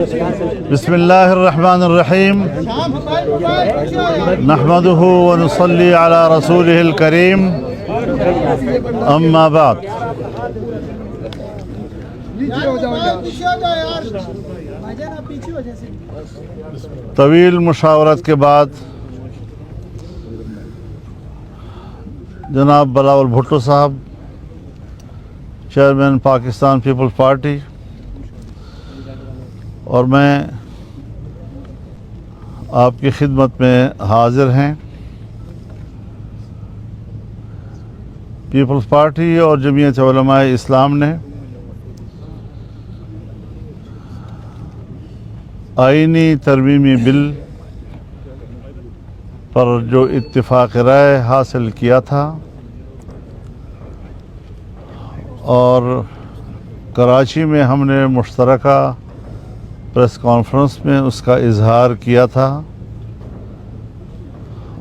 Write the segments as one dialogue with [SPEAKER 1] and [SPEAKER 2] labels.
[SPEAKER 1] بسم الله الرحمن الرحيم نحمده ونصلي على رسوله الكريم أما بعد طویل مشاورت کے بعد جناب بلاول بھٹو صاحب چیئرمین پاکستان پیپلز پارٹی اور میں آپ کی خدمت میں حاضر ہیں۔ پیپلز پارٹی اور جمعیت علماء اسلام نے آئینی ترمیمی بل پر جو اتفاق رائے حاصل کیا تھا اور کراچی میں ہم نے مشترکہ پریس کانفرنس میں اس کا اظہار کیا تھا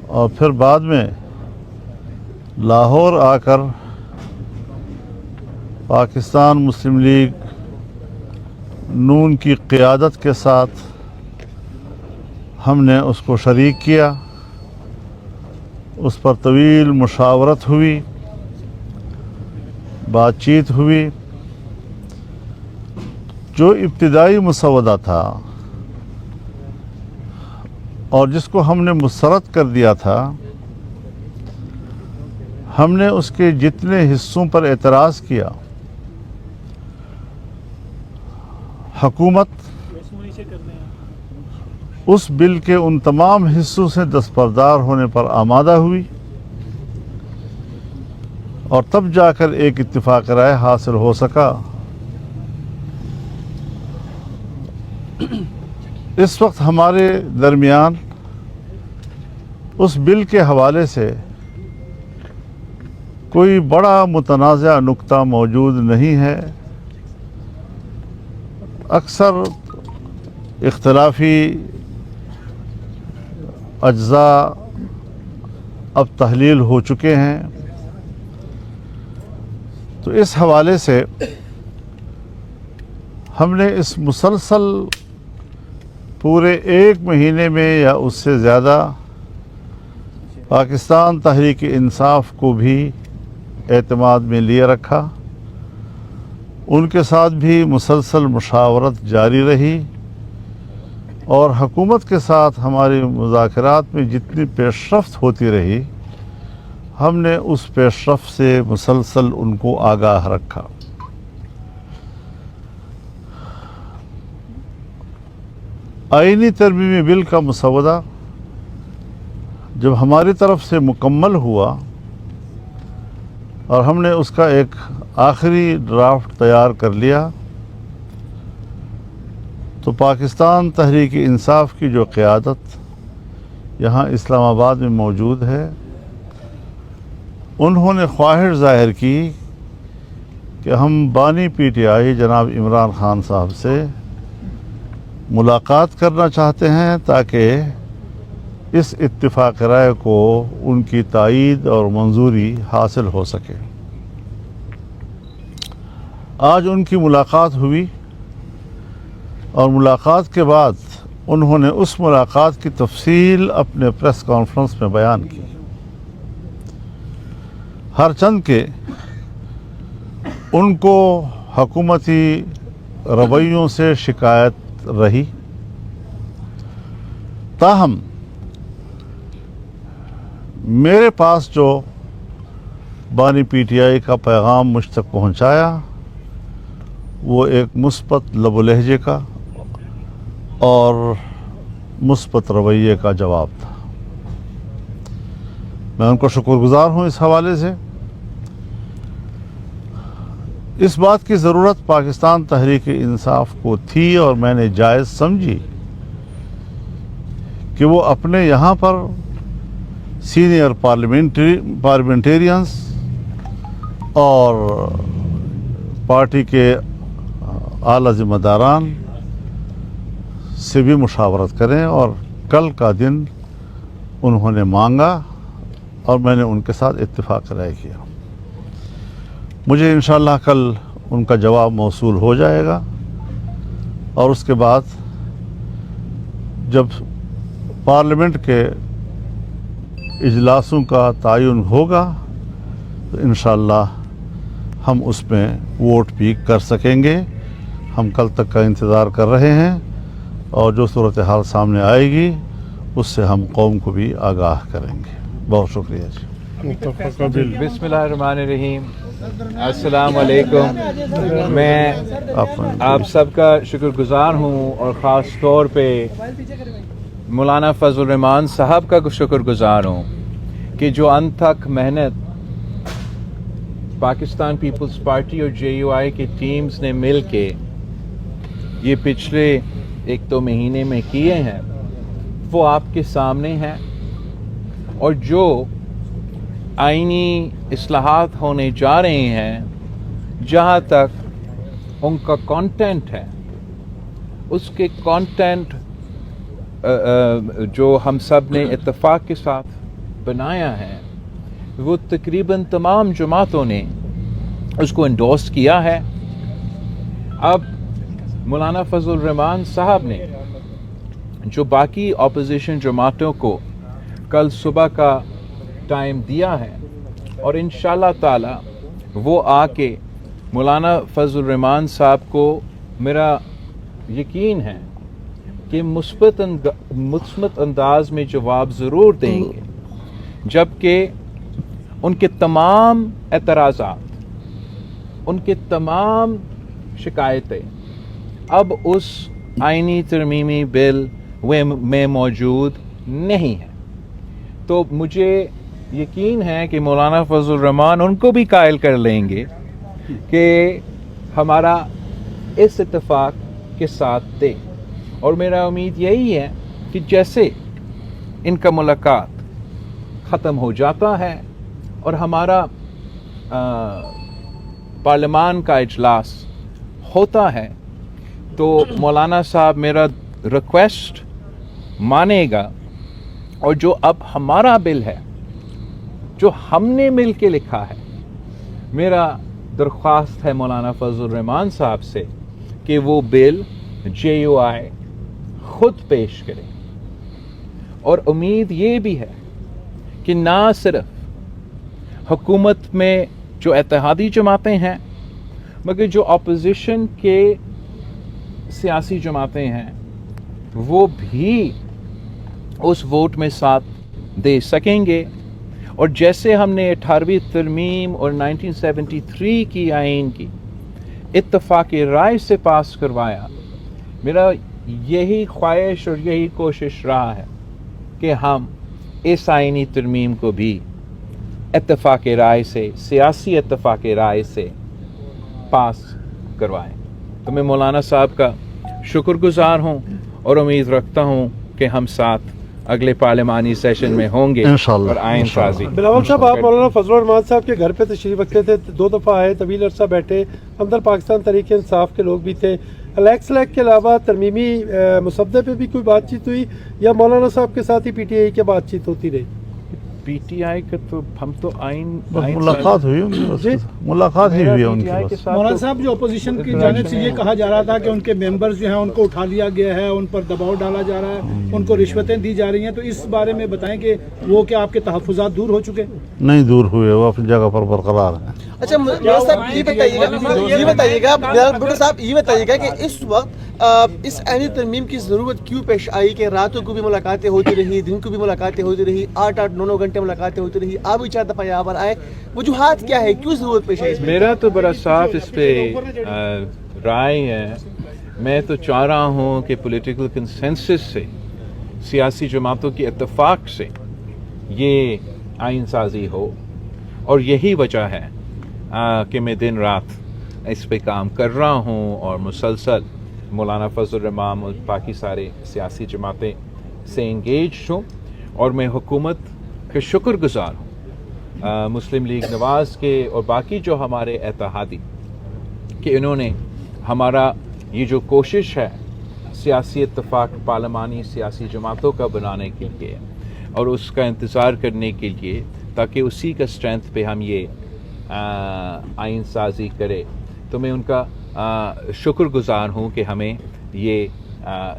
[SPEAKER 1] اور پھر بعد میں لاہور آ کر پاکستان مسلم لیگ نون کی قیادت کے ساتھ ہم نے اس کو شریک کیا، اس پر طویل مشاورت ہوئی، بات چیت ہوئی۔ جو ابتدائی مسودہ تھا اور جس کو ہم نے مسترد کر دیا تھا، ہم نے اس کے جتنے حصوں پر اعتراض کیا، حکومت اس بل کے ان تمام حصوں سے دستبردار ہونے پر آمادہ ہوئی اور تب جا کر ایک اتفاق رائے حاصل ہو سکا۔ اس وقت ہمارے درمیان اس بل کے حوالے سے کوئی بڑا متنازع نقطہ موجود نہیں ہے۔ اکثر اختلافی اجزاء اب تحلیل ہو چکے ہیں، تو اس حوالے سے ہم نے اس مسلسل پورے ایک مہینے میں یا اس سے زیادہ پاکستان تحریک انصاف کو بھی اعتماد میں لیے رکھا، ان کے ساتھ بھی مسلسل مشاورت جاری رہی اور حکومت کے ساتھ ہماری مذاکرات میں جتنی پیش رفت ہوتی رہی، ہم نے اس پیش رفت سے مسلسل ان کو آگاہ رکھا۔ آئینی ترمیمی بل کا مسودہ جب ہماری طرف سے مکمل ہوا اور ہم نے اس کا ایک آخری ڈرافٹ تیار کر لیا، تو پاکستان تحریک انصاف کی جو قیادت یہاں اسلام آباد میں موجود ہے، انہوں نے خواہش ظاہر کی کہ ہم بانی پی ٹی آئی جناب عمران خان صاحب سے ملاقات کرنا چاہتے ہیں تاکہ اس اتفاق رائے کو ان کی تائید اور منظوری حاصل ہو سکے۔ آج ان کی ملاقات ہوئی اور ملاقات کے بعد انہوں نے اس ملاقات کی تفصیل اپنے پریس کانفرنس میں بیان کی۔ ہر چند کہ ان کو حکومتی رویوں سے شکایت رہی، تاہم میرے پاس جو بانی پی ٹی آئی کا پیغام مجھ تک پہنچایا وہ ایک مثبت لب و لہجے کا اور مثبت رویے کا جواب تھا۔ میں ان کو شکر گزار ہوں اس حوالے سے۔ اس بات کی ضرورت پاکستان تحریک انصاف کو تھی اور میں نے جائز سمجھی کہ وہ اپنے یہاں پر سینئر پارلیمنٹیرینز اور پارٹی کے اعلیٰ ذمہ داران سے بھی مشاورت کریں، اور کل کا دن انہوں نے مانگا اور میں نے ان کے ساتھ اتفاق رائے کیا۔ مجھے انشاءاللہ کل ان کا جواب موصول ہو جائے گا اور اس کے بعد جب پارلیمنٹ کے اجلاسوں کا تعین ہوگا تو انشاءاللہ ہم اس میں ووٹ بھی کر سکیں گے. ہم کل تک کا انتظار کر رہے ہیں اور جو صورتحال سامنے آئے گی اس سے ہم قوم کو بھی آگاہ کریں گے. بہت شکریہ جی.
[SPEAKER 2] بسم اللہ الرحمن الرحیم. السلام علیکم. میں آپ سب کا شکر گزار ہوں اور خاص طور پہ مولانا فضل الرحمان صاحب کا شکر گزار ہوں کہ جو انت تک محنت پاکستان پیپلز پارٹی اور JUI کی ٹیمز نے مل کے یہ پچھلے 1-2 مہینے میں کیے ہیں وہ آپ کے سامنے ہیں. اور جو آئینی اصلاحات ہونے جا رہے ہیں جہاں تک ان کا کانٹینٹ ہے اس کے کانٹینٹ جو ہم سب نے اتفاق کے ساتھ بنایا ہے وہ تقریباً تمام جماعتوں نے اس کو انڈورس کیا ہے. اب مولانا فضل الرحمان صاحب نے جو باقی اپوزیشن جماعتوں کو کل صبح کا ٹائم دیا ہے اور انشاءاللہ تعالی وہ آ کے مولانا فضل الرحمان صاحب کو میرا یقین ہے کہ مثبت انداز میں جواب ضرور دیں گے جبکہ ان کے تمام اعتراضات ان کے تمام شکایتیں اب اس آئینی ترمیمی بل میں موجود نہیں ہیں. تو مجھے یقین ہے کہ مولانا فضل الرحمان ان کو بھی قائل کر لیں گے کہ ہمارا اس اتفاق کے ساتھ دے. اور میرا امید یہی ہے کہ جیسے ان کا ملاقات ختم ہو جاتا ہے اور ہمارا پارلیمان کا اجلاس ہوتا ہے تو مولانا صاحب میرا ریکویسٹ مانے گا اور جو اب ہمارا بل ہے جو ہم نے مل کے لکھا ہے میرا درخواست ہے مولانا فضل الرحمان صاحب سے کہ وہ بل JUI خود پیش کرے. اور امید یہ بھی ہے کہ نہ صرف حکومت میں جو اتحادی جماعتیں ہیں مگر جو اپوزیشن کے سیاسی جماعتیں ہیں وہ بھی اس ووٹ میں ساتھ دے سکیں گے. اور جیسے ہم نے 18ویں ترمیم اور 1973 کی آئین کی اتفاق رائے سے پاس کروایا میرا یہی خواہش اور یہی کوشش رہا ہے کہ ہم اس آئینی ترمیم کو بھی اتفاق رائے سے سیاسی اتفاق رائے سے پاس کروائیں. تو میں مولانا صاحب کا شکر گزار ہوں اور امید رکھتا ہوں کہ ہم ساتھ اگلے پارلیمانی سیشن میں ہوں گے اور آئین سازی.
[SPEAKER 3] بلاول صاحب آپ مولانا فضل الرحمان صاحب کے گھر پہ تشریف رکھتے تھے 2 دفعہ آئے طویل عرصہ بیٹھے ہمدرد پاکستان تحریک انصاف کے لوگ بھی تھے. الیکس لیک کے علاوہ ترمیمی مسودے پہ بھی کوئی بات چیت ہوئی یا مولانا صاحب کے ساتھ ہی PTI کی بات چیت ہوتی رہی؟
[SPEAKER 2] PTI کا تو ہم تو
[SPEAKER 1] ملاقات ہوئی ملاقات ہی ہوئی ان کی.
[SPEAKER 4] مولانا صاحب جو اپوزیشن کی جانب سے یہ کہا جا رہا تھا کہ ان کے ممبرز جو ہیں ان کو اٹھا لیا گیا ہے ان پر دباؤ ڈالا جا رہا ہے ان کو رشوتیں دی جا رہی ہیں تو اس بارے میں بتائیں کہ وہ کیا آپ کے تحفظات دور ہو چکے؟
[SPEAKER 1] نہیں دور ہوئے وہ اپنی جگہ پر برقرار ہیں.
[SPEAKER 5] اچھا مولانا صاحب یہ بتائیے گا کہ اس وقت اس آئینی ترمیم کی ضرورت کیوں پیش آئی کہ راتوں کو بھی ملاقاتیں ہوتی رہی دن کو بھی ملاقاتیں ہوتی رہی 8-8 9-9 گھنٹے ملاقاتیں ہوتی رہی آپ بھی 4 دفعہ یہاں پر آئے وجوہات کیا ہے کیوں ضرورت پیش آئی؟
[SPEAKER 2] میرا تو بڑا صاف اس پہ رائے ہے. میں تو چاہ رہا ہوں کہ پولیٹیکل کنسنسس سے سیاسی جماعتوں کے اتفاق سے یہ آئین سازی ہو اور یہی وجہ ہے کہ میں دن رات اس پہ کام کر رہا ہوں اور مسلسل مولانا فضل الرحمان اور باقی سارے سیاسی جماعتیں سے انگیج ہوں اور میں حکومت کا شکر گزار ہوں مسلم لیگ نواز کے اور باقی جو ہمارے اتحادی کہ انہوں نے ہمارا یہ جو کوشش ہے سیاسی اتفاق پارلیمانی سیاسی جماعتوں کا بنانے کے لیے اور اس کا انتظار کرنے کے لیے تاکہ اسی کا اسٹرینتھ پہ ہم یہ آئین سازی کرے تو میں ان کا شکر گزار ہوں کہ ہمیں یہ